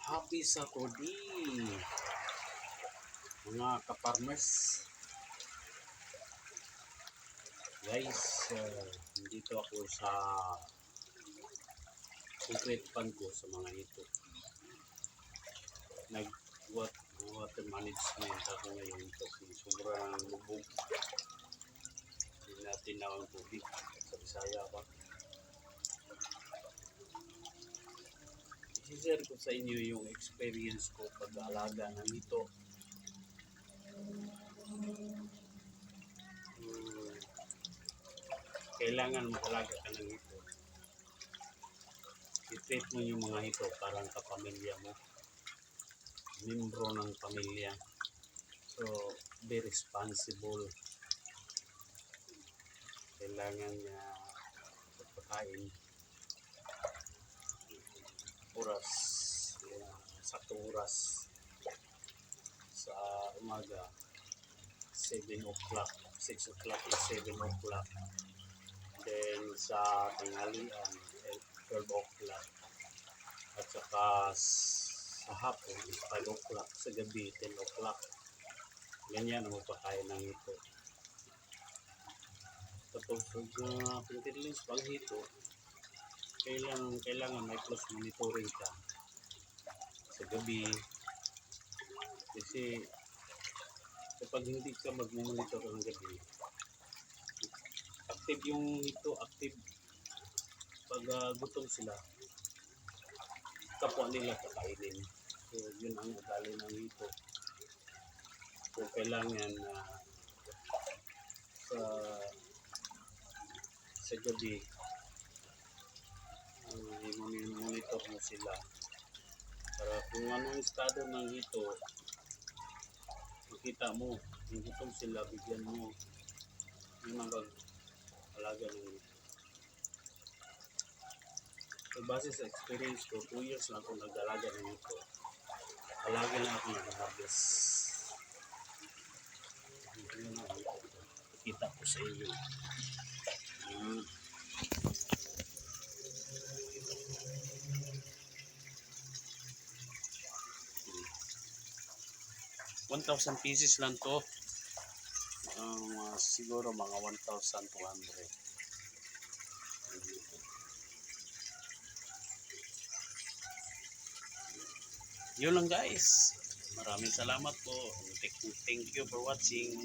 Happy Saturday mga ka-farmers. Guys, dito ako sa concrete pan ko sa mga ito. Water management ako ngayon kasi sobrang lubog. Hindi natin na ang tubig sa Bisaya ba. I-share ko sa inyo yung experience ko pag-aalaga ng ito. Kailangan mag-alaga ka ng ito. I-treat mo yung mga ito parang kapamilya mo. Membro ng pamilya. So, be responsible. Kailangan niya pagpakain. Oras. Saktong oras. Sa umaga, 7 o'clock, 6 o'clock, 7 o'clock. Then sa tanghalian, 12 o'clock. At saka sa hapon, 5 o'clock. Sa gabi, 10 o'clock. Ganyan ang magpakain ng ito. Tapos pag pintilins pang ito, kailangan may close monitoring ka sa gabi. Kasi kapag hindi ka mag-monitor ng gabi, active yung ito, active. Pag gutom sila, kapwa nila kakainin. So, yun ang ugali ng ito. So, kailangan sa gabi, i-monitor mo sila. Para kung anong estado ng ito, makita mo, kung gutom sila, bigyan mo. Yung mag-alaga ng ito. So, base sa experience ko, 2 years na ako nag-alaga ng ito. Alaga na ako nag-harvest. Kita ko sa inyo. 1,000 pieces lang to. Siguro mga 1,200. Yun lang guys. Maraming salamat po. Thank you for watching.